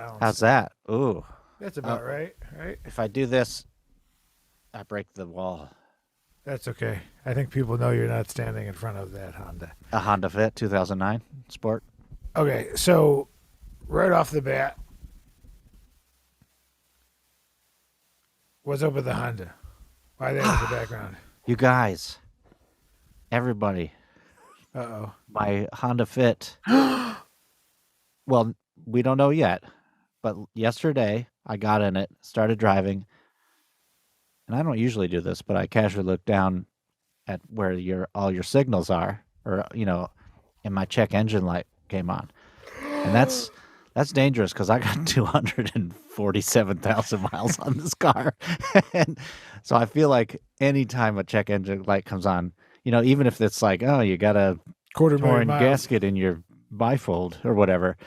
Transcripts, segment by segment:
pounds. How's that? Ooh. That's about right, right? If I do this, I break the wall. That's okay. I think people know you're not standing in front of that Honda. A Honda Fit 2009 Sport. Okay, so right off the bat, what's up with the Honda? Why that in the background? You guys, everybody, Uh-oh. my Honda Fit. Well, we don't know yet, but yesterday I got in it, started driving, and I don't usually do this, but I casually looked down at where all your signals are, or and my check engine light came on, and that's dangerous because I got 247,000 miles on this car, and so I feel like anytime a check engine light comes on, even if it's like, oh, you got a torn miles. gasket in your bifold or whatever,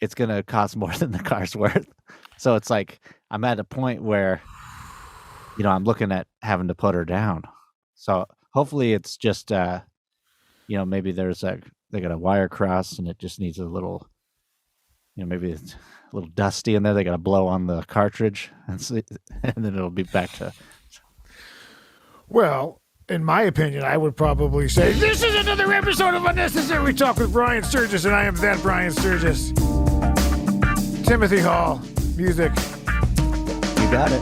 it's going to cost more than the car's worth. So it's like I'm at a point where, I'm looking at having to put her down. So hopefully it's just, maybe they got a wire cross and it just needs a little, maybe it's a little dusty in there. They got to blow on the cartridge and then it'll be back to. Well, in my opinion, I would probably say, this is another episode of Unnecessary Talk with Brian Sturges, and I am that Brian Sturges. Timothy Hall, music. You got it.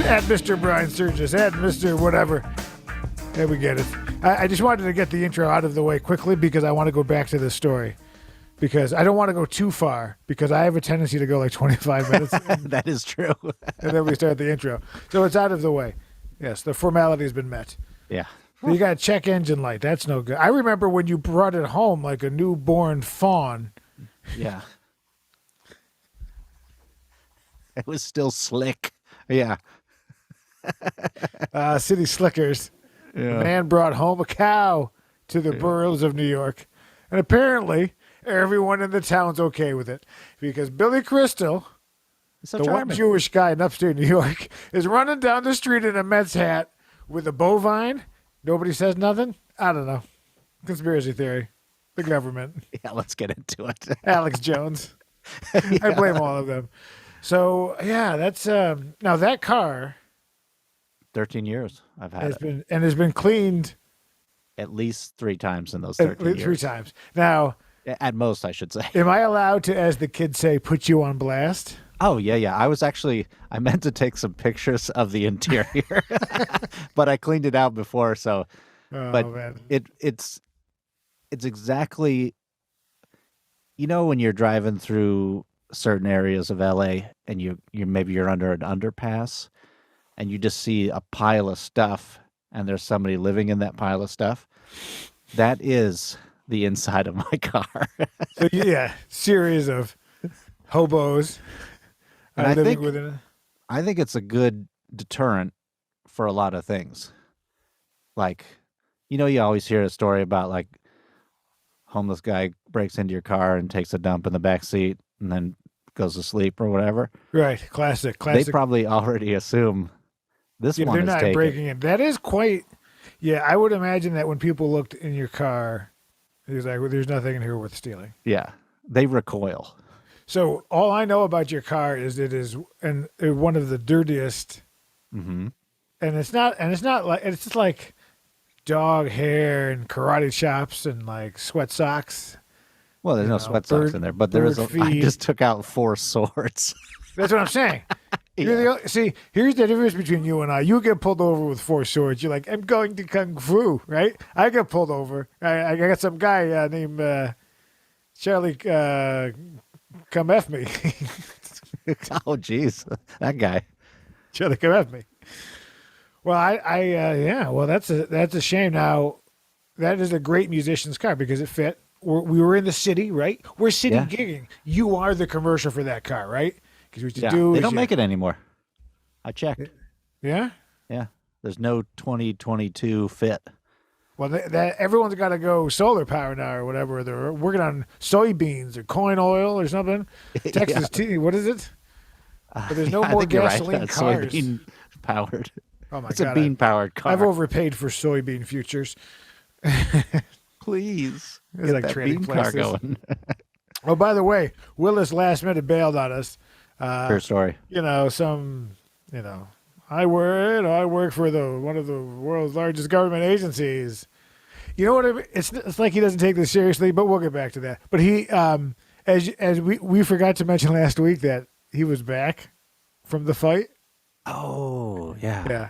At Mr. Brian Sturges, at Mr. whatever. There we get it. I just wanted to get the intro out of the way quickly because I want to go back to this story. Because I don't want to go too far because I have a tendency to go like 25 minutes. That is true. And then we start the intro. So it's out of the way. Yes, the formality has been met. Yeah. But you got a check engine light. That's no good. I remember when you brought it home like a newborn fawn. Yeah. It was still slick. Yeah. City slickers. Yeah. The man brought home a cow to the boroughs of New York. And apparently everyone in the town's okay with it. Because Billy Crystal, So the charming. one Jewish guy in upstate New York, is running down the street in a Mets hat with a bovine. Nobody says nothing? I don't know. Conspiracy theory. The government. Yeah, let's get into it. Alex Jones. I blame all of them. So, yeah, that's... now, that car 13 years I've had it. has been cleaned... At least 3 times in those 13 years. 3 times. Now... At most, I should say. Am I allowed to, as the kids say, put you on blast? Oh, yeah. I meant to take some pictures of the interior, but I cleaned it out before. So, Man. it's exactly, when you're driving through certain areas of LA and you're under an underpass and you just see a pile of stuff and there's somebody living in that pile of stuff. That is the inside of my car. So, yeah, series of hobos. And I think within it. I think it's a good deterrent for a lot of things. Like, you always hear a story about like homeless guy breaks into your car and takes a dump in the back seat and then goes to sleep or whatever. Right, classic. They probably already assume this one they're is not taken. breaking in. That is quite. Yeah, I would imagine that when people looked in your car, it was like, well, there's nothing in here worth stealing. Yeah, they recoil. So all I know about your car is it is one of the dirtiest. Mm-hmm. And it's not like it's just like dog hair and karate chops and like sweat socks. Well, there's no sweat socks in there, but there is. I just took out 4 swords. That's what I'm saying. Yeah. See, here's the difference between you and I. You get pulled over with 4 swords. You're like, I'm going to kung fu, right? I get pulled over. I got some guy named Charlie. Come F me. Oh, jeez, that guy. Charlie, come F me. Well, yeah. Well, that's a shame. Now, that is a great musician's car because it fit. We were in the city, right? We're city gigging. You are the commercial for that car, right? Because what you do they is don't make it anymore. I checked. Yeah? Yeah. There's no 2022 Fit. Well, that everyone's got to go solar power now or whatever. They're working on soybeans or corn oil or something. Texas tea. What is it? But there's no more gasoline cars. Soybean powered. Oh my it's God. It's a bean powered car. I've overpaid for soybean futures. Please. It's like that trading bean places. car going. Oh, by the way, Willis last minute bailed on us. True story. You know, I work for one of the world's largest government agencies. You know what I mean? It's like he doesn't take this seriously, but we'll get back to that. But he, as we forgot to mention last week that he was back from the fight. Oh, yeah. Yeah,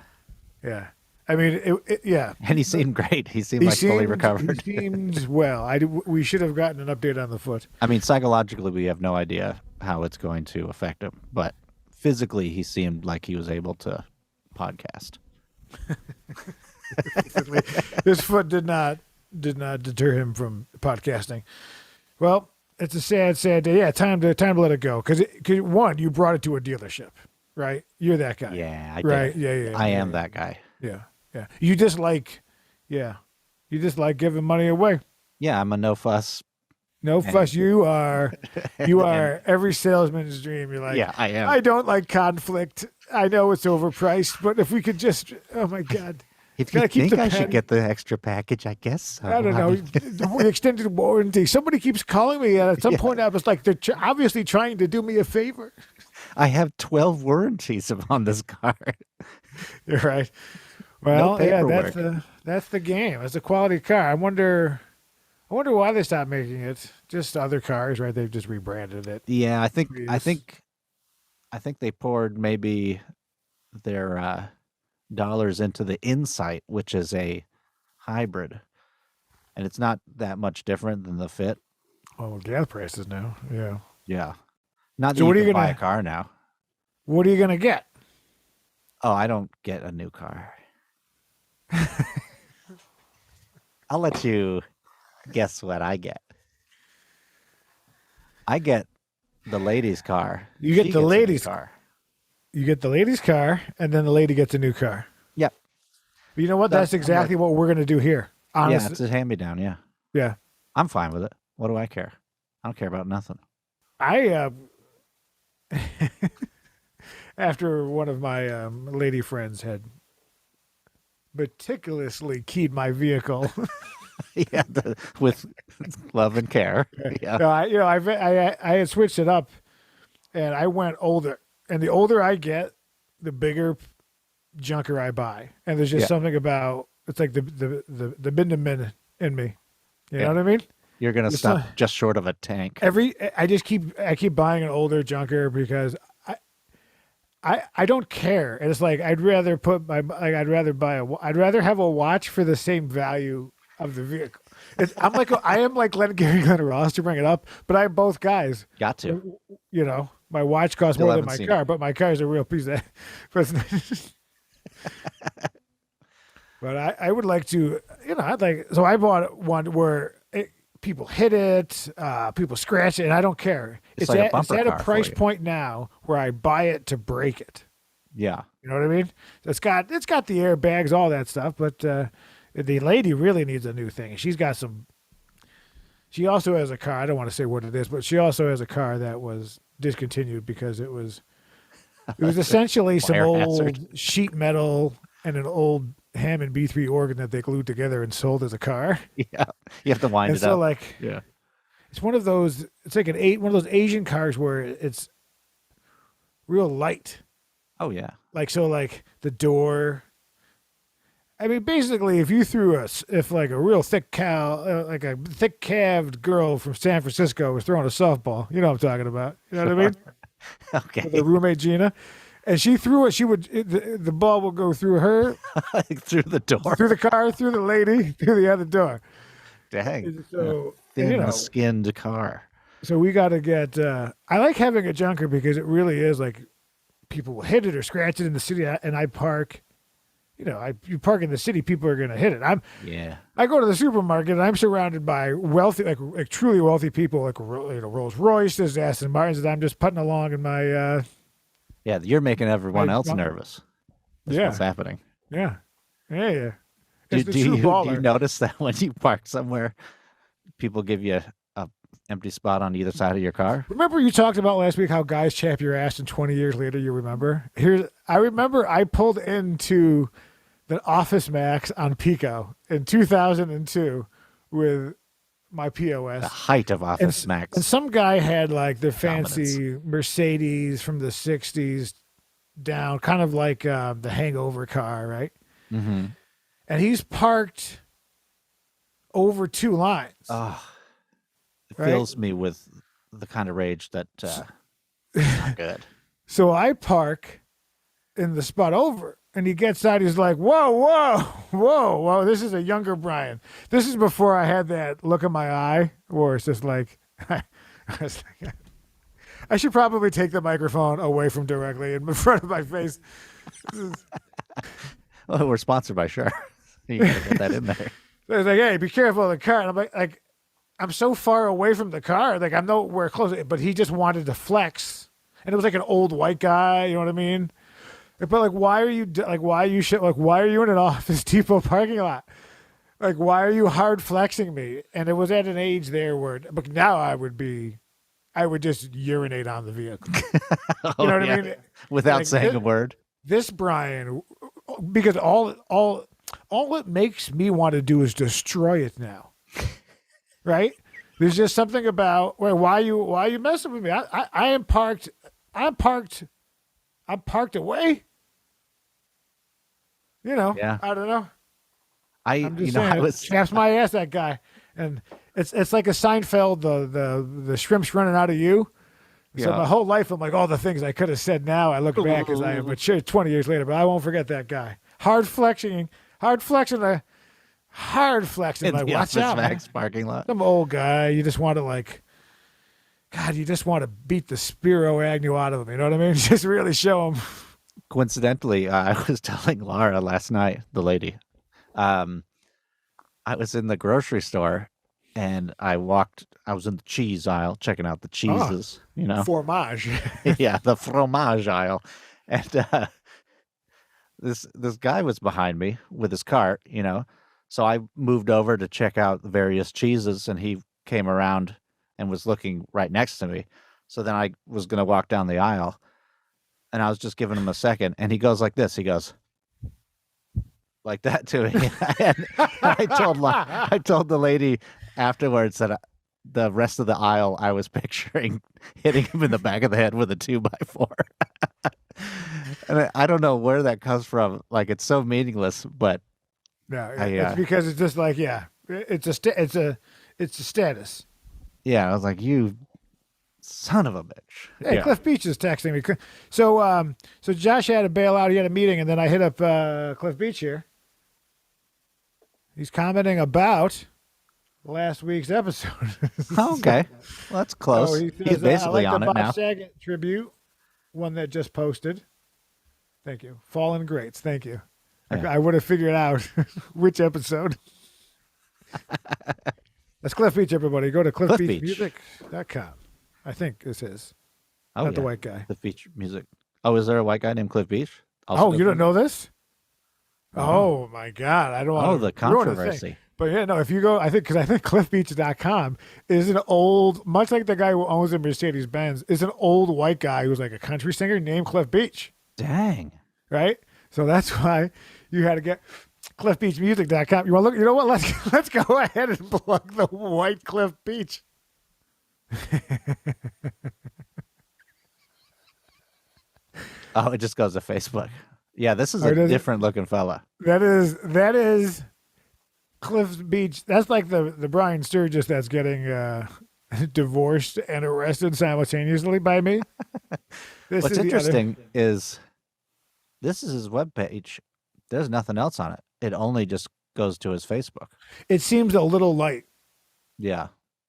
yeah. I mean, yeah. And he seemed great. He seemed fully recovered. He seems well. We should have gotten an update on the foot. I mean, psychologically, we have no idea how it's going to affect him, but physically, he seemed like he was able to podcast. His foot did not deter him from podcasting. Well, it's a sad day. Yeah, time to let it go. Because one, you brought it to a dealership, right? You're that guy. Yeah, I right. did. Yeah. I am that guy. Yeah. You just like giving money away. Yeah, I'm a no fuss. No fuss. You are every salesman's dream. You're like, yeah, I am. I don't like conflict. I know it's overpriced, but if we could just, oh my God. If you think I should get the extra package, I guess so. I don't know. The extended warranty. Somebody keeps calling me, and at some point I was like, they're obviously trying to do me a favor. I have 12 warranties on this car. You're right. Well, no that's the game. It's a quality car. I wonder why they stopped making it. Just other cars, right? They've just rebranded it. Yeah, I think they poured maybe their dollars into the Insight, which is a hybrid, and it's not that much different than the Fit. Oh, gas prices now. Yeah. Not so that you can buy a car now. What are you gonna get? Oh, I don't get a new car. I'll let you guess what I get. I get the lady's car. You get the lady's car. You get the lady's car, and then the lady gets a new car. Yep. But you know what? That's exactly what we're going to do here. Honestly. Yeah, it's a hand-me-down, yeah. Yeah. I'm fine with it. What do I care? I don't care about nothing. After one of my lady friends had meticulously keyed my vehicle. Yeah, with love and care. Yeah. No, I had switched it up, and I went older. And the older I get, the bigger junker I buy. And there's just something about it's like the Bindeman in me. You know what I mean? You're gonna stop just short of a tank. I keep buying an older junker because I don't care. And it's like I'd rather have a watch for the same value of the vehicle. I am like Glenn Ross to bring it up, but I have both guys. Got to. You know, my watch costs more than my car, but my car is a real piece of But I would like to, so I bought one where people hit it, people scratch it, and I don't care. It's like at a price point now where I buy it to break it. Yeah. You know what I mean? It's got the airbags, all that stuff, but the lady really needs a new thing. She also has a car. I don't want to say what it is, but she also has a car that was discontinued because it was essentially some old sheet metal and an old Hammond B3 organ that they glued together and sold as a car. Yeah, you have to wind it up. It's one of those. It's like one of those Asian cars where it's real light. Oh yeah. Like the door. I mean, basically, if you threw a real thick like a thick calved girl from San Francisco was throwing a softball, you know what I'm talking about. You know what I mean? Okay. With her roommate Gina, and she threw it. The ball will go through her, through the door, through the car, through the lady, through the other door. Dang. So thin-skinned car. So we got to get. I like having a junker because it really is like people will hit it or scratch it in the city, and I park. You park in the city, people are going to hit it. I go to the supermarket and I'm surrounded by wealthy, like truly wealthy people, like Rolls Royces, Aston Martins, and I'm just putting along in my. Yeah, you're making everyone else nervous. That's what's happening. Yeah. Do you notice that when you park somewhere, people give you a empty spot on either side of your car? Remember you talked about last week how guys chap your ass and 20 years later you remember? I remember I pulled into the Office Max on Pico in 2002 with my The POS. height of Office Max And some guy had like the dominance. fancy Mercedes from the 60s down, kind of like the hangover car, right? Mm-hmm. And he's parked over two lines, Oh, it right? fills me with the kind of rage that is not good. So I park in the spot over, and he gets out. He's like, "Whoa, whoa, whoa, whoa! This is a younger Brian. This is before I had that look in my eye, where it's just like, I was like, I should probably take the microphone away from directly in front of my face." Well, we're sponsored by Sure. You gotta get that in there. So he's like, "Hey, be careful of the car." And I'm like, I'm so far away from the car, like I'm nowhere close. But he just wanted to flex, and it was like an old white guy. You know what I mean? But like, why are you why are you in an Office Depot parking lot? Like, why are you hard flexing me? And it was at an age there where, but now I would just urinate on the vehicle. You know what I mean? Without Like, saying a word. This Brian, because all it makes me want to do is destroy it now. Right? There's just something about why are you messing with me? I am parked. I'm parked away. You know, Yeah. I don't know. I'm just I saying, was chaps my ass, that guy, and it's like a Seinfeld, the shrimp's running out of you. So Yeah. my whole life, I'm like, all the things I could have said now, I look back as I am matured 20 years later, but I won't forget that guy. Hard flexing, like, in the watch Office out, man. Max parking lot. Some old guy, you just want to you just want to beat the Spiro Agnew out of him. You know what I mean? Just really show him. Coincidentally, I was telling Laura last night, the lady, I was in the grocery store and I was in the cheese aisle checking out the cheeses, Fromage. yeah, the fromage aisle. And this guy was behind me with his cart, So I moved over to check out the various cheeses and he came around and was looking right next to me. So then I was going to walk down the aisle and I was just giving him a second and he goes like this. He goes like that to me. And I told the lady afterwards that the rest of the aisle I was picturing hitting him in the back of the head with a 2x4. And I don't know where that comes from. Like, it's so meaningless, but No, it's because it's just like, it's a status. Yeah, I was like, you son of a bitch. Hey, Yeah. Cliff Beach is texting me. So Josh had to bail out. He had a meeting, and then I hit up Cliff Beach here. He's commenting about last week's episode. Oh, okay. Well, that's close. So he says, He's basically I like on the it Bob now. Saget tribute, one that just posted. Thank you. Fallen Greats. Thank you. Yeah. I would have figured out which episode. That's Cliff Beach, everybody. Go to cliffbeachmusic.com. I think this is. Oh, Not the yeah. white guy. Cliff Beach music. Oh, is there a white guy named Cliff Beach? Oh, you don't know this? No. Oh my God! I don't want. Oh, the controversy. Thing. But yeah, no. If you go, I think cliffbeach.com is an old, much like the guy who owns a Mercedes Benz, is an old white guy who's like a country singer named Cliff Beach. Dang. Right. So that's why you had to get cliffbeachmusic.com. You want to look? You know what? Let's go ahead and plug the white Cliff Beach. Oh, it just goes to Facebook. Yeah, this is a different looking fella. That is Cliff Beach. That's like the Brian Sturges that's getting divorced and arrested simultaneously by me. What's interesting is this is his webpage. There's nothing else on it. It only just goes to his Facebook. It seems a little light. Yeah.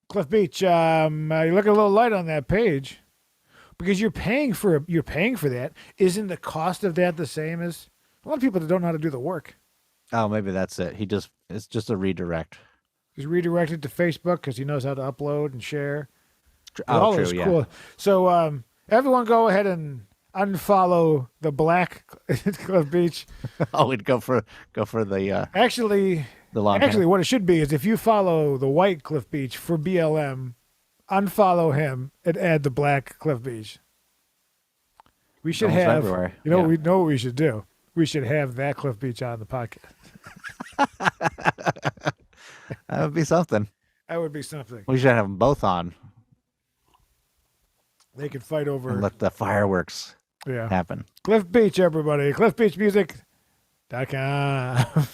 Cliff Beach, you look a little light on that page because you're paying for that. Isn't the cost of that the same as a lot of people that don't know how to do the work? Oh, maybe that's it. It's just a redirect. He's redirected to Facebook because he knows how to upload and share. Oh, all true, is yeah. cool. So everyone go ahead and unfollow the black Cliff Beach. Oh, we'd go for the Actually, the long hair. what it should be is if you follow the white Cliff Beach for BLM, unfollow him and add the black Cliff Beach. We should Almost have, everywhere. we know what we should do. We should have that Cliff Beach on the podcast. That would be something. That would be something. We should have them both on They could fight over. and let the fireworks happen. Cliff Beach, everybody. CliffBeachMusic.com.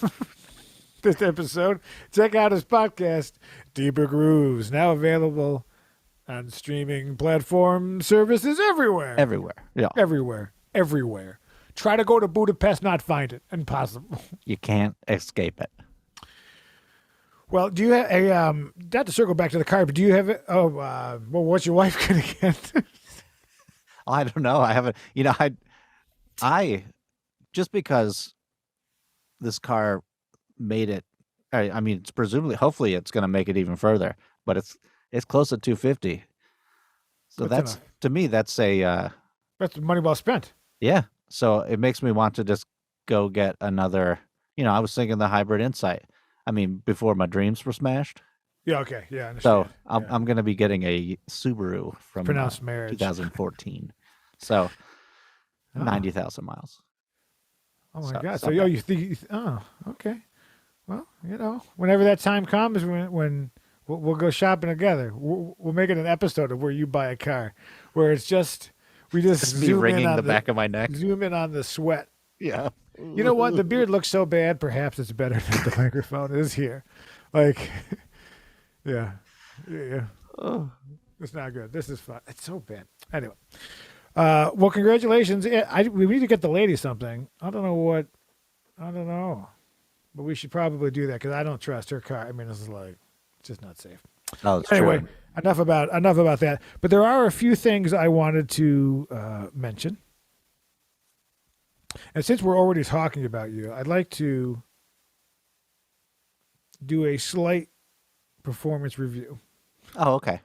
This episode. Check out his podcast, Deeper Grooves, now available on streaming platform services everywhere. Yeah. Everywhere. Try to go to Budapest, not find it. Impossible. You can't escape it. Well, do you have a, not to circle back to the car, but do you have it? Oh, well, what's your wife going to get? I don't know. I haven't, I just because this car made it, I mean, it's presumably, hopefully it's going to make it even further, but it's close to 250. So that's to me, that's that's money well spent. Yeah. So it makes me want to just go get another, I was thinking the hybrid Insight. I mean, before my dreams were smashed. Yeah. Okay. Yeah. I understand. So I'm going to be getting a Subaru from Pronounced marriage 2014. So 90,000 miles. Oh my God. So you think, okay. Well, whenever that time comes when we'll go shopping together, we'll make it an episode of where you buy a car, where it's just, we just zoom in on the back of my neck. Zoom in on the sweat. Yeah. You know what? The beard looks so bad. Perhaps it's better that the microphone is here. Like, yeah. Oh. It's not good. This is fun. It's so bad. Anyway. Well, congratulations. We need to get the lady something. I don't know. But we should probably do that because I don't trust her car. I mean, this is like, it's just not safe. Oh, anyway, true. enough about that. But there are a few things I wanted to mention. And since we're already talking about you, I'd like to do a slight performance review. Oh, okay.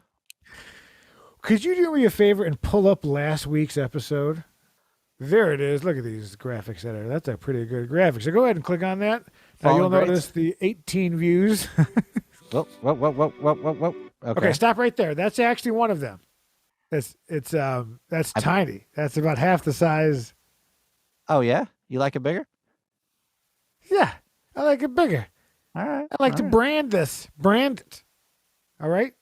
Could you do me a favor and pull up last week's episode? There it is. Look at these graphics editor. That's a pretty good graphic. So go ahead and click on that. Now you'll notice the 18 views. Whoa. Okay, stop right there. That's actually one of them. That's tiny. That's about half the size. Oh yeah? You like it bigger? Yeah, I like it bigger. All right. I like to brand it. All right?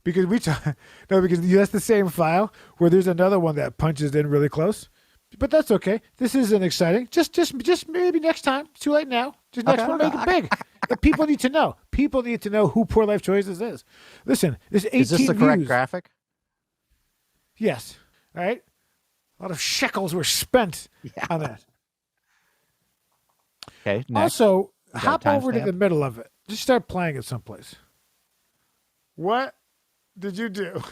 Because because that's the same file where there's another one that punches in really close. But that's okay. This isn't exciting. Just maybe next time. It's too late now. Just next one, make it big. People need to know. People need to know who Poor Life Choices is. Listen, there's 18 Is this the correct graphic? Yes. All right. A lot of shekels were spent on that. Okay. Next. Also, hop over to the middle of it. Just start playing it someplace. What did you do?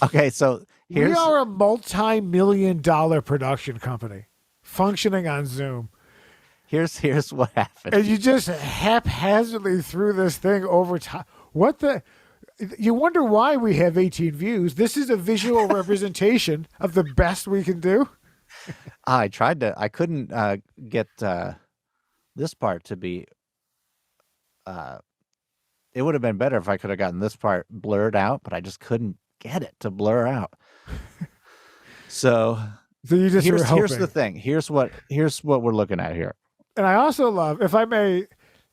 Okay, so we are a multi-million-dollar production company functioning on Zoom. Here's what happened. And you just haphazardly threw this thing over top. What the? You wonder why we have 18 views. This is a visual representation of the best we can do. I couldn't get this part to be. It would have been better if I could have gotten this part blurred out, but I just couldn't get it to blur out. So you just here's the thing. Here's what we're looking at here. And I also love, if I may,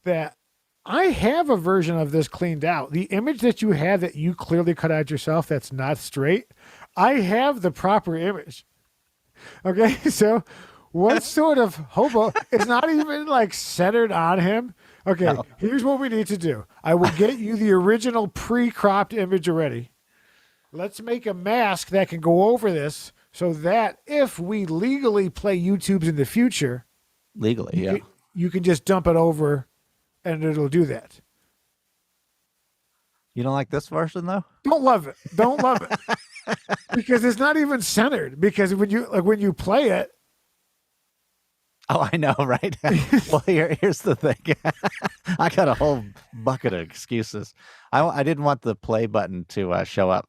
that I have a version of this cleaned out. The image that you have that you clearly cut out yourself that's not straight, I have the proper image. Okay, so what sort of hobo? It's not even like centered on him. Okay, no. Here's what we need to do. I will get you the original pre-cropped image already. Let's make a mask that can go over this so that if we legally play YouTubes in the future, you can just dump it over and it'll do that. You don't like this version though? Don't love it. Because it's not even centered. Because when you play it. Oh, I know, right? Well, here's the thing. I got a whole bucket of excuses. I didn't want the play button to show up.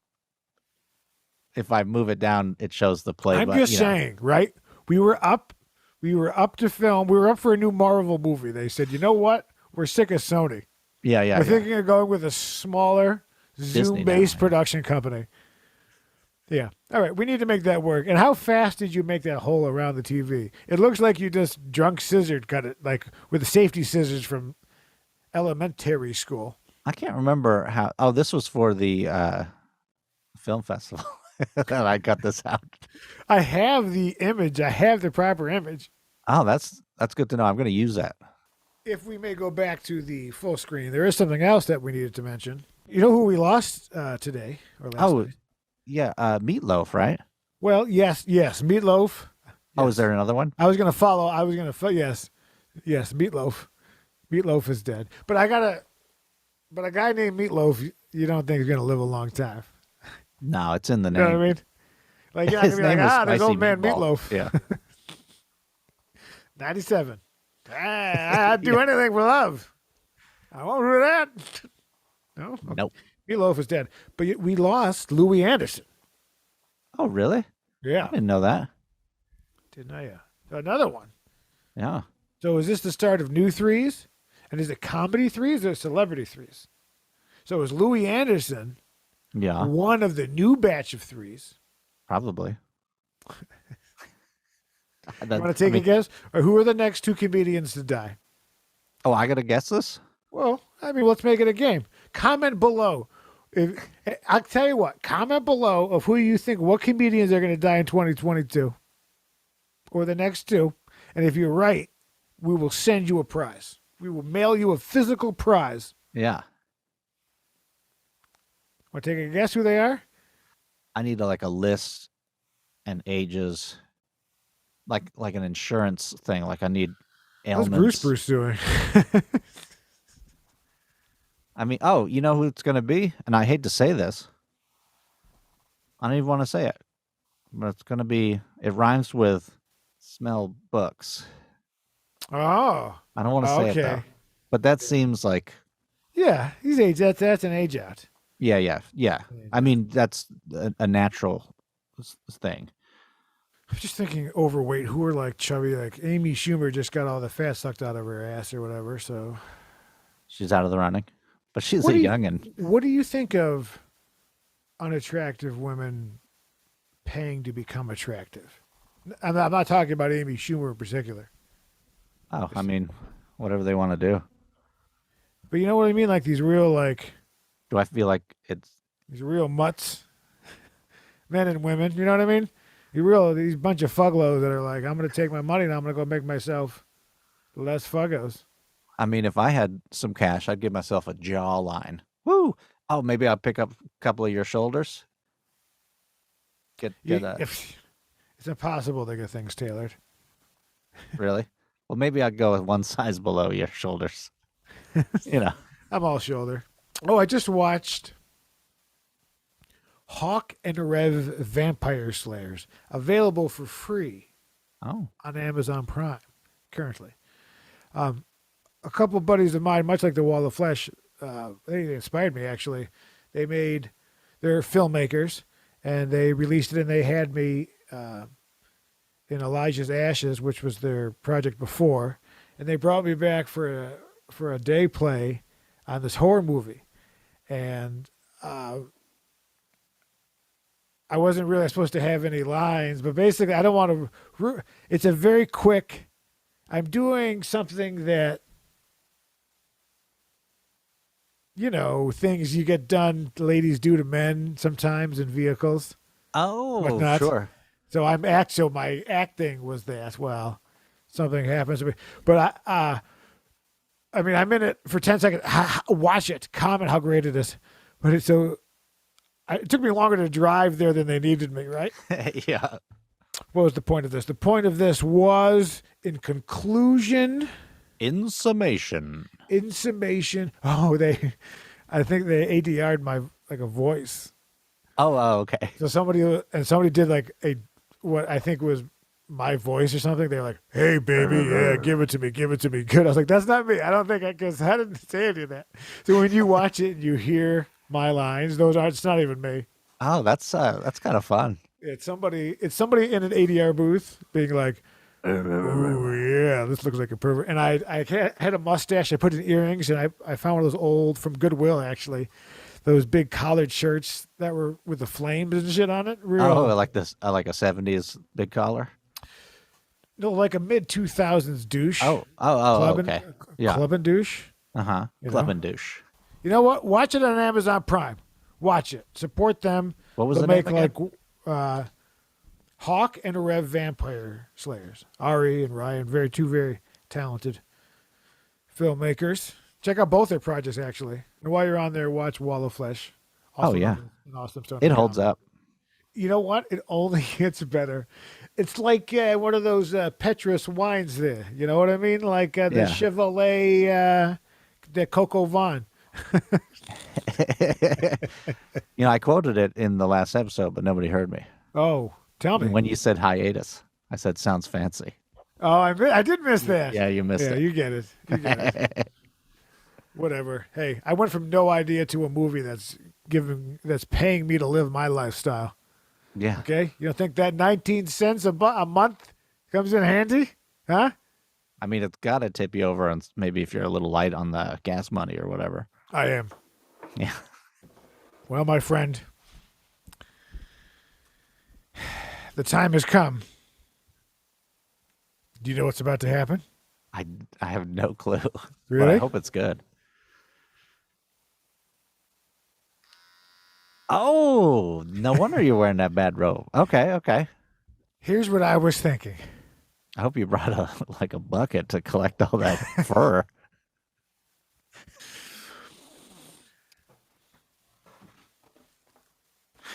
If I move it down, it shows the play button. I'm just saying, right? We were up to film. We were up for a new Marvel movie. They said, you know what? We're sick of Sony. Yeah. We're thinking of going with a smaller Zoom-based production company. Yeah. All right. We need to make that work. And how fast did you make that hole around the TV? It looks like you just drunk scissored cut it, like with the safety scissors from elementary school. I can't remember how. Oh, this was for the film festival that I cut this out. I have the image. I have the proper image. Oh, that's good to know. I'm going to use that. If we may go back to the full screen, there is something else that we needed to mention. You know who we lost today or last Oh, night? yeah, Meatloaf, right? Well, yes, Meatloaf. Oh, is Yes. there another one? I was gonna follow. Yes, Meatloaf. Meatloaf is dead. But a guy named Meatloaf, you don't think is gonna live a long time. No, it's in the You know what name. I mean? Like you're not His gonna be like, name is there's Spicy old man Meatball. Meatloaf. Yeah. 97. I'd do Yeah. anything for love. I won't do that. No, okay. Nope. Meatloaf is dead. But we lost Louis Anderson. Oh, really? I Yeah, didn't know that. didn't I? Another one. Yeah. So is this the start of new threes? And is it comedy threes or celebrity threes? So is Louis Anderson Yeah. one of the new batch of threes? Probably. You want to take a guess? Or who are the next two comedians to die? Oh, I got to guess this? Well, I mean, let's make it a game. Comment below. I'll tell you what. Comment below of who you think, what comedians are going to die in 2022, or the next two. And if you're right, we will send you a prize. We will mail you a physical prize. Yeah. Want to take a guess who they are? I need like a list and ages, like an insurance thing. Like I need What's ailments. Bruce doing? I mean, oh, you know who it's going to be? And I hate to say this. I don't even want to say it. But it's going to be, it rhymes with smell books. Oh, I don't want to say it, though. But that seems like, yeah, he's age. That's an age out. yeah. I mean, that's a natural thing. I'm just thinking overweight who are like chubby. Like Amy Schumer just got all the fat sucked out of her ass or whatever. So She's out of the running. But she's What a do you- youngin'. what do you think of unattractive women paying to become attractive? I'm not talking about Amy Schumer in particular, Oh, I mean, whatever they want to do. but you know what I mean. Like these real Do I feel like it's, these real mutts, men and women. You know what I mean? These bunch of fuglos that are like, I'm gonna take my money and I'm gonna go make myself less fuggos. I mean, if I had some cash, I'd give myself a jawline. Woo! Oh, maybe I'll pick up a couple of your shoulders. Get a, It's impossible to get things tailored. really? Well, maybe I'd go with one size below your shoulders. You know. I'm all shoulder. Oh, I just watched Hawk and Rev Vampire Slayers, available for free Oh, on Amazon Prime currently. A couple of buddies of mine, much like the Wall of Flesh, they inspired me actually. They're filmmakers, and they released it, and they had me in Elijah's Ashes, which was their project before, and they brought me back for a day play on this horror movie, and I wasn't really supposed to have any lines, but basically I don't want to. It's a very quick. I'm doing something that, things you get done, ladies do to men sometimes in vehicles. Whatnot. Sure. So so my acting was that. Well, something happens to me, but I mean, I'm in it for 10 seconds. Watch it, comment how great it is. But it took me longer to drive there than they needed me, right? Yeah. What was the point of this? The point of this was, in conclusion, In summation. I think they ADR'd my a voice. Oh, okay. So somebody did what I think was my voice or something. They're like, "Hey, baby, yeah, give it to me, good." I was like, "That's not me. I don't think because I didn't say any of that." So when you watch it and you hear my lines, it's not even me. Oh, that's kind of fun. It's somebody in an ADR booth being like, "Oh yeah, this looks like a pervert." And I had a mustache. I put in earrings, and I found one of those old from Goodwill actually, those big collared shirts that were with the flames and shit on it. Oh, like this, like a 70s big collar. No, like a mid 2000s douche. Oh, Club okay. Yeah. Club and douche. Uh-huh. You Club know? and douche. You know what? Watch it on Amazon Prime. Watch it. Support them. What was They'll the name make again? like Hawk and Rev Vampire Slayers. Ari and Ryan, two very talented filmmakers. Check out both their projects actually. And while you're on there, watch Wall of Flesh. Oh, Also yeah. an awesome stuff. It holds up. You know what? It only gets better. It's like one of those Petrus wines there. You know what I mean? Like the Yeah. Chevrolet, the Coco Vaughn. I quoted it in the last episode, but nobody heard me. Oh, tell me. When you said hiatus, I said, sounds fancy. Oh, I did miss that. Yeah, you missed Yeah, it. you get it. You get it. Whatever. Hey, I went from no idea to a movie that's paying me to live my lifestyle. Yeah. Okay, you don't think that 19 cents a month comes in handy, huh? I mean, it's got to tip you over, and maybe if you're a little light on the gas money or whatever. I am. Yeah. Well, my friend, the time has come. Do you know what's about to happen? I have no clue. Really? But I hope it's good. Oh, no wonder you're wearing that bad robe. Okay. Here's what I was thinking. I hope you brought a bucket to collect all that fur.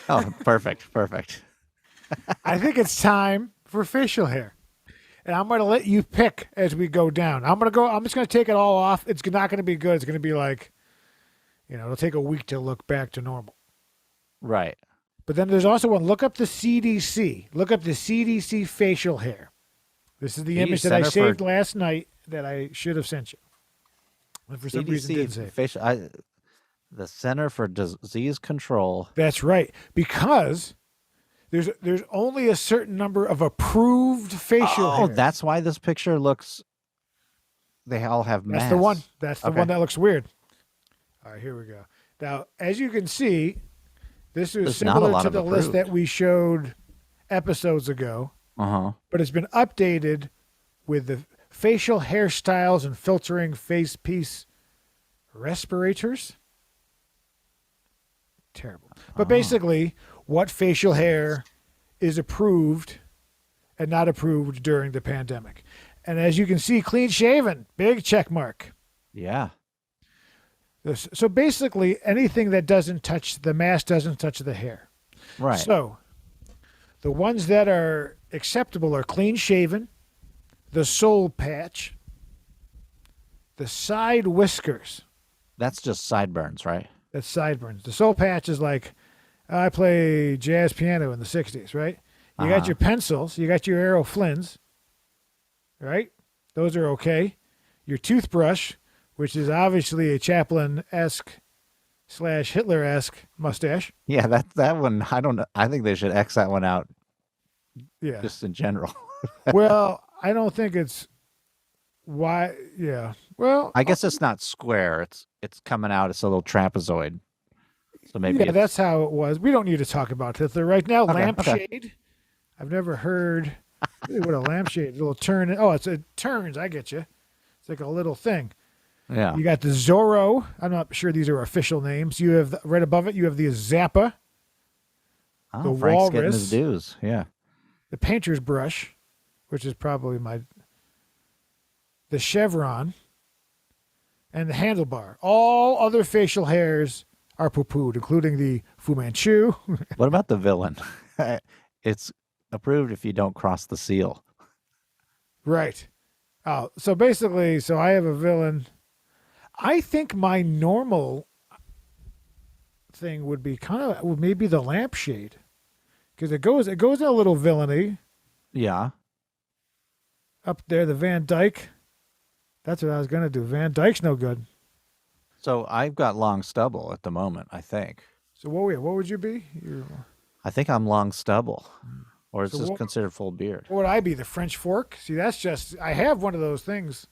Oh, perfect. I think it's time for facial hair. And I'm going to let you pick as we go down. I'm just going to take it all off. It's not going to be good. It's going to be like, it'll take a week to look back to normal. Right. But then there's also one. Look up the CDC. Look up the CDC facial hair. This is the image that I saved last night that I should have sent you. And for some reason didn't save. The Center for Disease Control. That's right. Because there's only a certain number of approved facial hair. Oh, that's why this picture looks. They all have masks. That's the one. That's the one that looks weird. All right, here we go. Now, as you can see, this is similar to the list that we showed episodes ago. But it's been updated with the facial hairstyles and filtering face piece respirators. Terrible. But basically, what facial hair is approved and not approved during the pandemic. And as you can see, clean shaven, big check mark. Yeah. So basically, anything that doesn't touch the mask doesn't touch the hair. Right. So the ones that are acceptable are clean shaven, the soul patch, the side whiskers. That's just sideburns, right? That's sideburns. The soul patch is like, I play jazz piano in the 60s, right? You got your pencils, you got your Aero Flins, right? Those are okay. Your toothbrush, which is obviously a Chaplin-esque / Hitler-esque mustache. Yeah, that one, I don't know. I think they should X that one out. Yeah. Just in general. Well, I don't think it's why. Yeah. Well, I guess it's not square. It's coming out. It's a little trapezoid. So maybe that's how it was. We don't need to talk about Hitler right now. Okay, Lampshade. I've never heard what a lampshade. It'll turn. Oh, it turns. I get you. It's like a little thing. Yeah. You got the Zorro. I'm not sure these are official names. You have right above it. You have the Zappa. Oh, the Frank's walrus. getting his dues. Yeah. The painter's brush, which is probably the chevron, and the handlebar. All other facial hairs are poo-pooed, including the Fu Manchu. What about the villain? It's approved if you don't cross the seal. Right. Oh, so basically, I have a villain. I think my normal thing would be maybe the lampshade, because it goes in a little villainy. Yeah. Up there, the Van Dyke. That's what I was gonna do. Van Dyke's no good. So I've got long stubble at the moment, I think. So what would you be? I think I'm long stubble. Or it's So just what- considered full beard. What would I be? The French fork? See, that's just I have one of those things.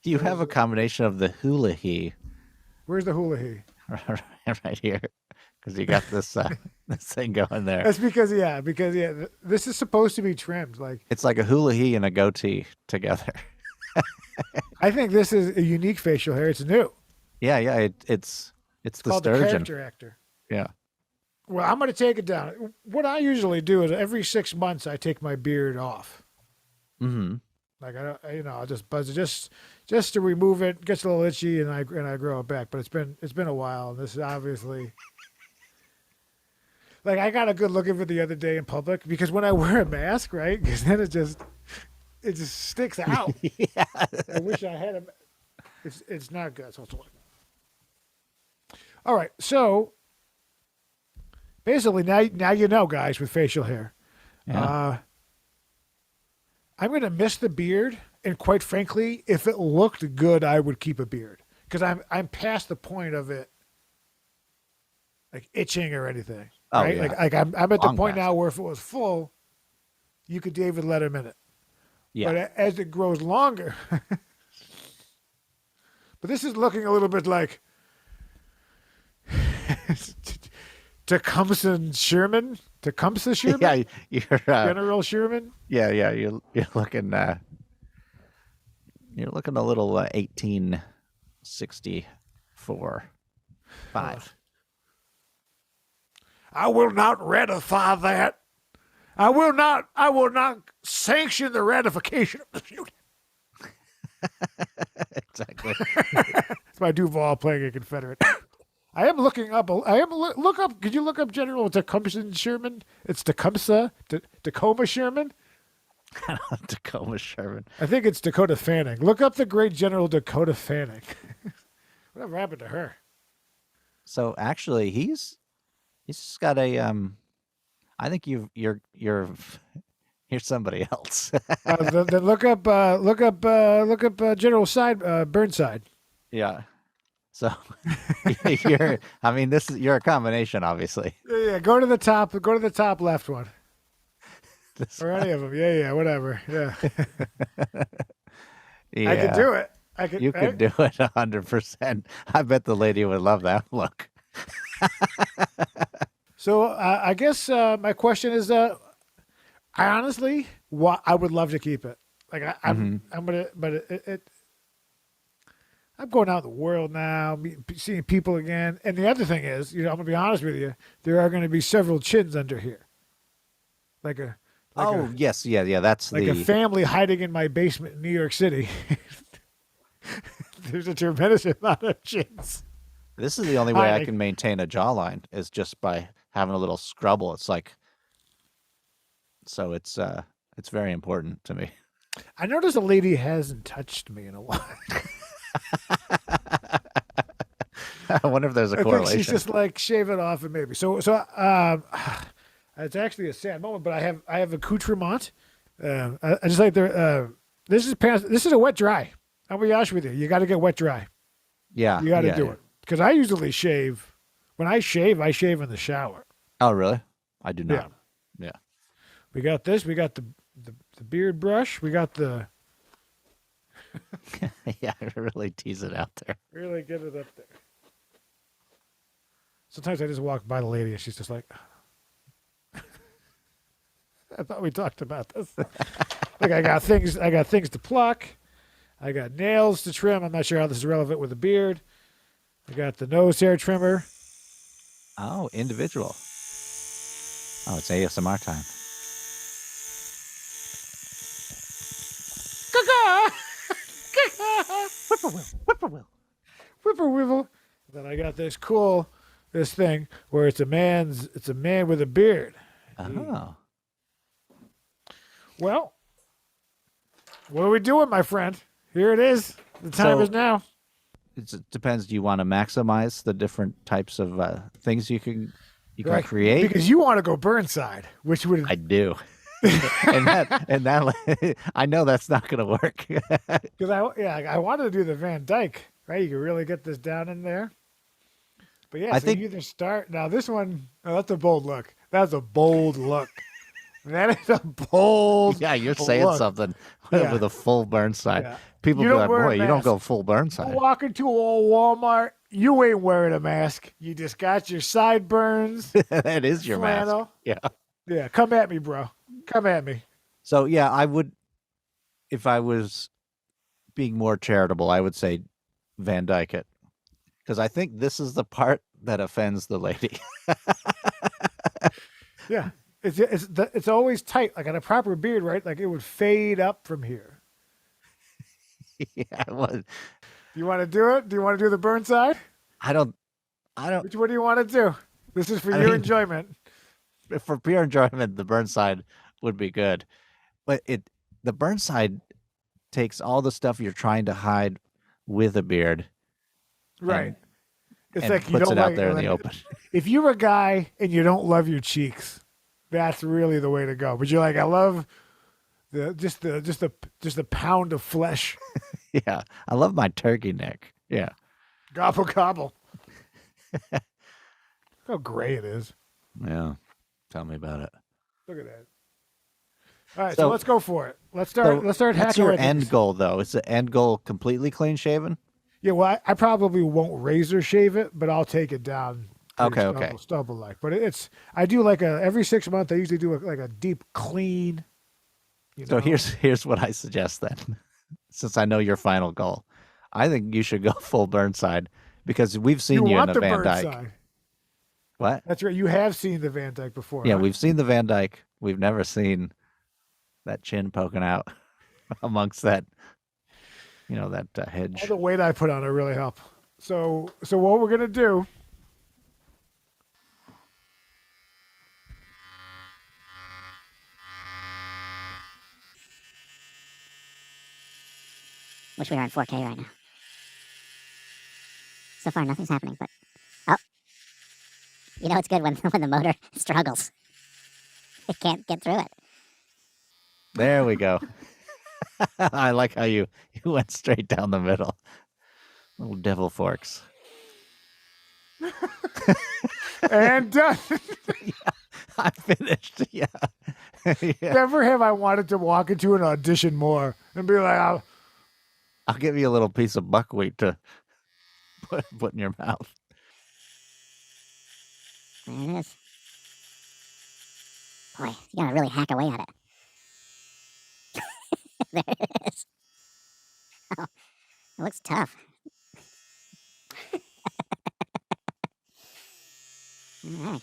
Do you have a combination of the hula he Where's the hula he? right here? Because you got this this thing going there. That's because this is supposed to be trimmed. Like It's like a hula he and a goatee together. I think this is a unique facial hair. It's new. Yeah, yeah. It's the called the sturgeon. character actor. Yeah. Well, I'm going to take it down. What I usually do is every 6 months I take my beard off. Mm-hmm. Like I'll just buzz it just to remove it. It gets a little itchy, and I grow it back. But it's been a while, and this is obviously like I got a good look at it the other day in public because when I wear a mask, right? Because then it just sticks out. Yeah. I wish I had a. It's not good. So all right, so basically now you know, guys, with facial hair. Yeah. I'm going to miss the beard, and quite frankly, if it looked good, I would keep a beard because I'm past the point of it, like itching or anything. Oh, Right? yeah. Like I'm at the Long point past. now where if it was full, you could David let him in it. Yeah. But as it grows longer, but this is looking a little bit like Tecumseh Sherman, Tecumseh Sherman, Yeah. General Sherman. Yeah. Yeah. You're looking. You're looking a little 1864, 5. I will not ratify that. I will not sanction the ratification of the feud. Exactly. It's my Duval playing a Confederate. I am looking up. Look up. Could you look up General Tecumseh Sherman? It's Tecumseh, Tacoma Sherman. Tacoma Sherman. I think it's Dakota Fanning. Look up the great General Dakota Fanning. Whatever happened to her? So actually, he's just got a I think you're somebody else. Then look up General Burnside. Yeah. So you're. I mean, you're a combination, obviously. Yeah. Go to the top. Go to the top left one. This- Or any of them. Yeah. Whatever. Yeah. yeah. I could do it. I could. You could do it 100%. I bet the lady would love that look. So I guess my question is, I honestly, I would love to keep it. Like I'm gonna, but I'm going out in the world now, seeing people again. And the other thing is, I'm gonna be honest with you, there are going to be several chins under here, like a. Yes, yeah. That's like a family hiding in my basement in New York City. There's a tremendous amount of chins. This is the only way I hiding. can maintain a jawline is just by having a little scrubble. It's like, so it's very important to me. I noticed a lady hasn't touched me in a while. I wonder if there's a I think correlation. she's just like shave it off and maybe. So it's actually a sad moment, but I have accoutrement. I just like this is a wet dry. I'm gonna be honest with you. You got to get wet dry. Yeah, You got to yeah, do yeah. it because I usually shave. When I shave in the shower. Oh, really? I do not. Yeah. We got this. We got the beard brush. We got the Yeah, really tease it out there. really get it up there. Sometimes I just walk by the lady and she's just like, I thought we talked about this. Like I got things to pluck. I got nails to trim. I'm not sure how this is relevant with a beard. I got the nose hair trimmer. Oh, individual. Oh, it's ASMR time. Whippoorwill. Whippoorwill. Then I got this thing where it's a man with a beard. Oh. Well, what are we doing, my friend? Here it is. The time is now. It depends. Do you want to maximize the different types of things you can Right. create? Because you want to go Burnside, which would I do. and that I know that's not going to work. because I wanted to do the Van Dyke, right? You can really get this down in there. But yeah, I so think- you either start now. This one, that's a bold look. That's a bold look. That is a bold. Yeah, you're saying look. something Yeah. with a full Burnside. Yeah. People You be don't like, wear a boy, you don't mask. go full You Burnside. walk into a Walmart, you ain't wearing a mask. You just got your sideburns, That is your flannel. mask. Yeah. Yeah, come at me, bro. Come at me. So yeah, I would, if I was being more charitable, I would say Van Dyke it, because I think this is the part that offends the lady. Yeah. It's always tight, like on a proper beard, right? Like it would fade up from here. Yeah, well, Do you want to do it? Do you want to do the burn side? I don't. I don't. Which one do you want to do? This is for I your mean, enjoyment. for pure enjoyment, the burn side would be good, but the burn side takes all the stuff you're trying to hide with a beard, Right. and It's and like you puts don't it out like there in the open. if you're a guy and you don't love your cheeks, that's really the way to go. But you're like, I love the pound of flesh. Yeah, I love my turkey neck. Yeah, Gobble gobble. Look how gray it is. yeah. Tell me about it. Look at that. All right, so So, let's go for it. Let's so start what's hacking your away end things. goal though? Is the end goal completely clean shaven? Yeah, well, I probably won't razor shave it, but I'll take it down. Okay. Stubble like. But I do like every 6 months. I usually do like a deep clean. So here's what I suggest then, since I know your final goal. I think you should go full Burnside because we've seen you in want a the Van burn Dyke. side. What? That's right. You have seen the Van Dyke before. Yeah, huh? we've seen the Van Dyke. We've never seen that chin poking out amongst that, that All hedge. the weight I put on it really help. So what we're gonna do? Wish we were in 4K right now. So far, nothing's happening, but... Oh! It's good when the motor struggles. It can't get through it. There we go. I like how you went straight down the middle. Little devil forks. And done. I finished. Yeah. Yeah. Never have I wanted to walk into an audition more and be like, oh, I'll give you a little piece of buckwheat to put in your mouth. There it is. Boy, you gotta really hack away at it. There it is. Oh, it looks tough. All right.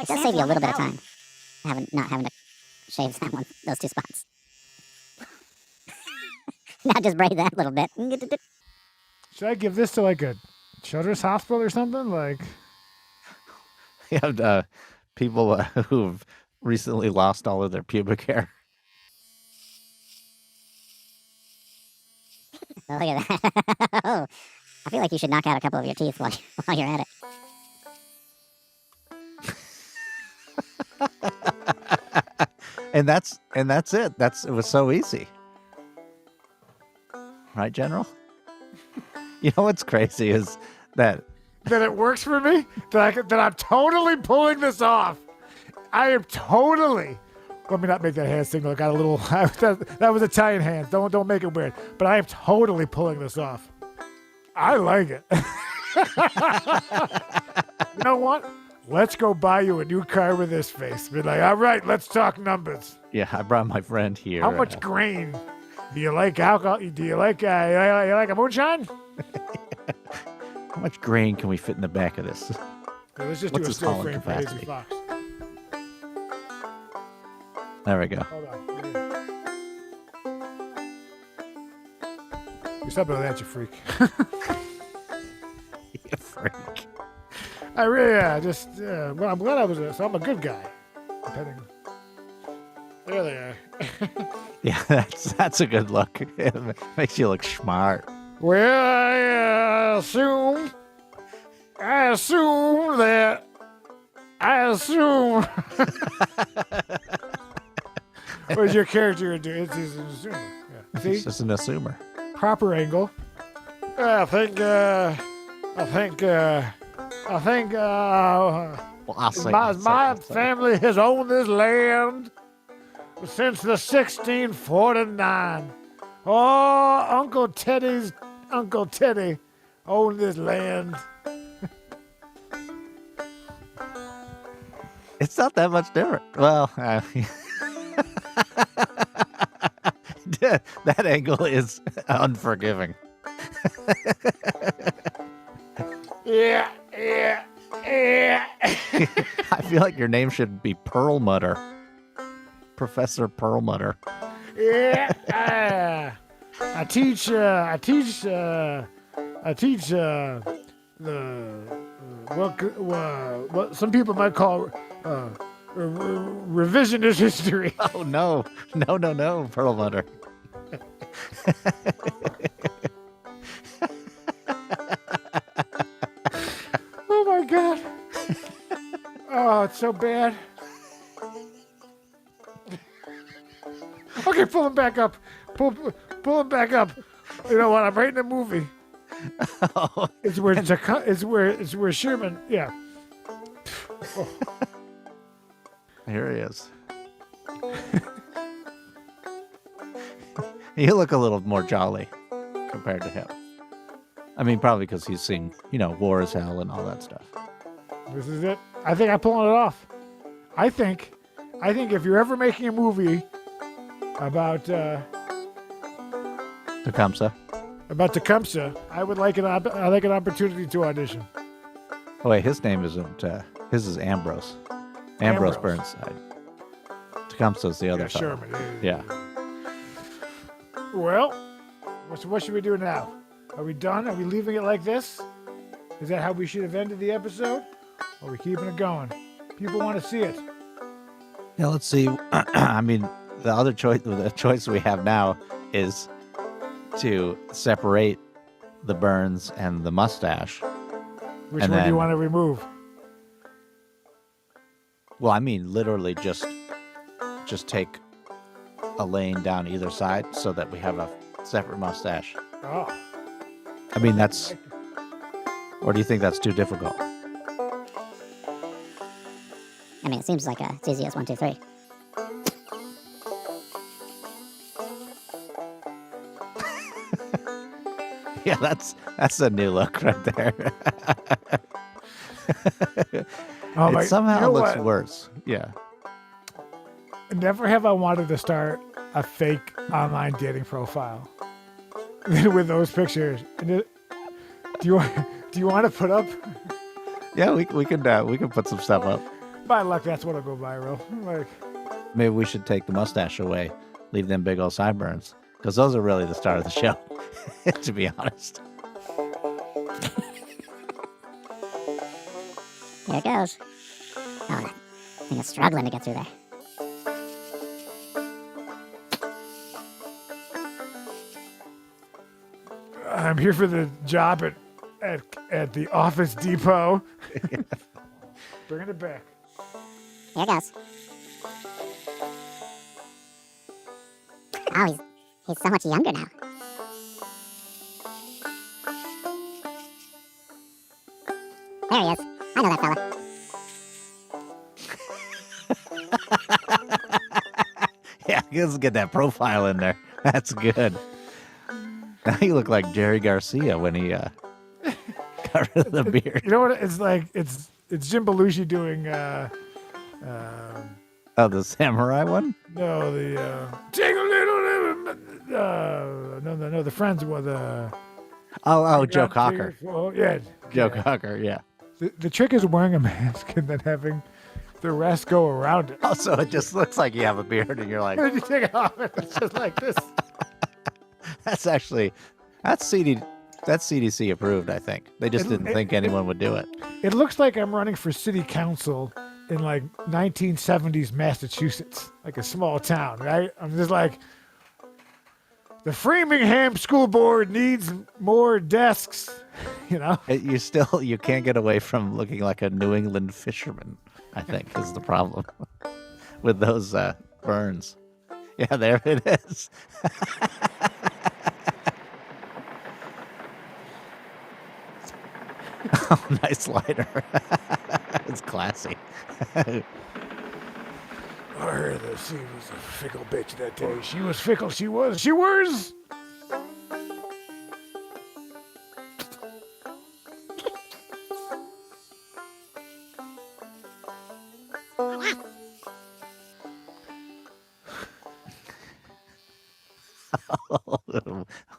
It does save you a little bit of time. Not having to shave those two spots. Now just braid that little bit. should I give this to like a children's hospital or something? Like, You have people who've recently lost all of their pubic hair. Oh, look at that. Oh, I feel like you should knock out a couple of your teeth while you're at it. And that's it. It was so easy. Right, General? You know what's crazy is that that it works for me? That I'm totally pulling this off. I am totally. Let me not make that hand signal. I got a little. That was Italian hands. Don't make it weird. But I am totally pulling this off. I like it. You know what? Let's go buy you a new car with this face. Be like, all right, let's talk numbers. yeah, I brought my friend here. How much grain? Do you like alcohol? Do you like you like a moonshine? How much grain can we fit in the back of this? Okay, let's just What's do a its still hauling frame for Hazy capacity? Fox. There we go. Hold on. You're something like that, you freak. You freak. I really, well, I'm glad so I'm a good guy. Depending. There they are. Yeah, that's a good look. It makes you look smart. Well, I assume that, What's your character do? It's an assumer. Yeah. See? It's just an assumer. Proper angle. I think, Well, I'll say my family has owned this land since the 1649. Oh, Uncle Teddy owned this land. It's not that much different. Well, that angle is unforgiving. Yeah, yeah, yeah. I feel like your name should be Perlmutter. Professor Perlmutter. Yeah. I teach the what some people might call revisionist history. Oh no, no, Perlmutter. Oh my god. Oh, it's so bad. Okay, pull him back up. Pull him back up. You know what? I'm writing a movie. Oh, It's where Sherman. Yeah. Oh. here he is. You look a little more jolly compared to him. I mean, probably because he's seen, War is Hell and all that stuff. This is it. I think I'm pulling it off. I think if you're ever making a movie about Tecumseh. I would like an opportunity to audition. Oh wait, his name isn't. His is Ambrose. Ambrose Burnside. Tecumseh's the other fellow. Sherman. Yeah. Well, what should we do now? Are we done? Are we leaving it like this? Is that how we should have ended the episode? Or are we keeping it going? People want to see it. Yeah. Let's see. I mean, the choice we have now is to separate the burns and the mustache. Which And one do you then- want to remove? Well, I mean, literally just take a lane down either side so that we have a separate mustache. Oh, I mean, that's. Or do you think that's too difficult? I mean, it seems like it's easy as 1, 2, 3. Yeah, that's a new look right there. oh It somehow you know looks what? worse. Yeah. Never have I wanted to start a fake online dating profile with those pictures. Do you want to put up? Yeah, we can put some stuff up. By luck, that's what'll go viral. Like, Maybe we should take the mustache away, leave them big old sideburns, because those are really the start of the show. To be honest. Here it goes. Oh, that thing is struggling to get through there. I'm here for the job at the Office Depot. Bringing it back. Here it goes. Oh, he's so much younger now. There he is. I know that fella. Yeah, let's get that profile in there. That's good. Now you look like Jerry Garcia when he got rid of the beard. You know what? It's like it's Jim Belushi doing Oh, the samurai one? no the take a little no the friends with Oh, Joe got Cocker. 3 or 4 yeah. Joe Cocker, yeah. The trick is wearing a mask and then having the rest go around it. Also, it just looks like you have a beard and you're like, And then you take it off and it's just like this. that's CDC approved, I think. They just didn't think anyone would do it. It looks like I'm running for city council in like 1970s Massachusetts, like a small town, right? I'm just like, the Framingham School Board needs more desks, you know? You can't get away from looking like a New England fisherman, I think, is the problem with those burns. Yeah, there it is. Oh, nice lighter. It's classy. I heard that she was a fickle bitch that day. She was fickle, she was. She was!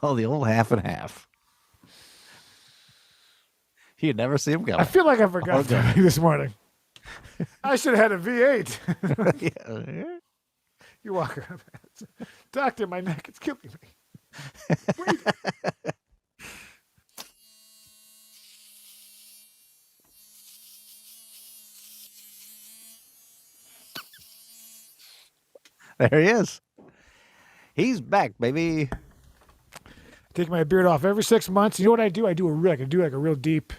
Oh, the old half and half. You never see him I coming. feel like I forgot Okay. something this morning. I should have had a V8. Yeah. You walk around. Doctor, my neck is killing me. Wait. There he is. He's back, baby. Take my beard off every 6 months. You know what I do? I do a real deep.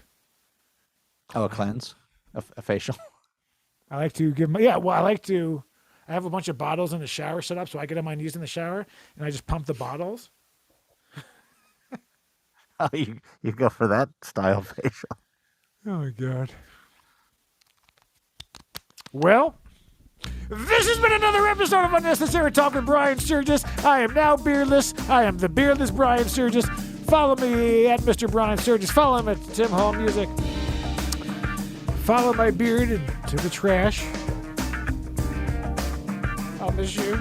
Oh, a cleanse, a facial. I like to give my I have a bunch of bottles in the shower set up, so I get on my knees in the shower and I just pump the bottles. Oh, you go for that style facial. Oh my god. Well, this has been another episode of Unnecessary Talk with Brian Sturges. I am now beardless. I am the beardless Brian Sturges. Follow me at Mr. Brian Sturges. Follow him at Tim Hall Music. Follow my beard into the trash. I'll miss you.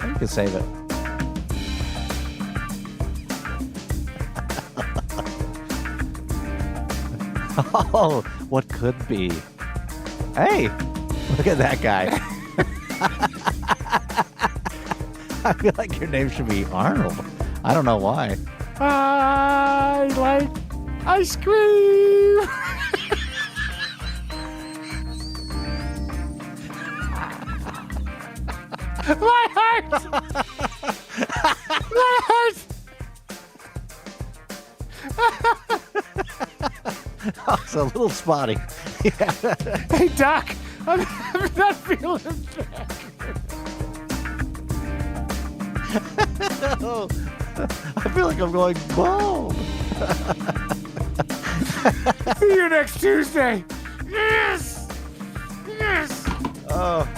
You can save it. Oh, what could be? Hey, look at that guy. I feel like your name should be Arnold. I don't know why. I like ice cream. My heart. My heart. Oh, it's a little spotty. Hey, Doc. I'm not feeling that. Oh, I feel like I'm going bald. See you next Tuesday. Yes. Yes. Oh.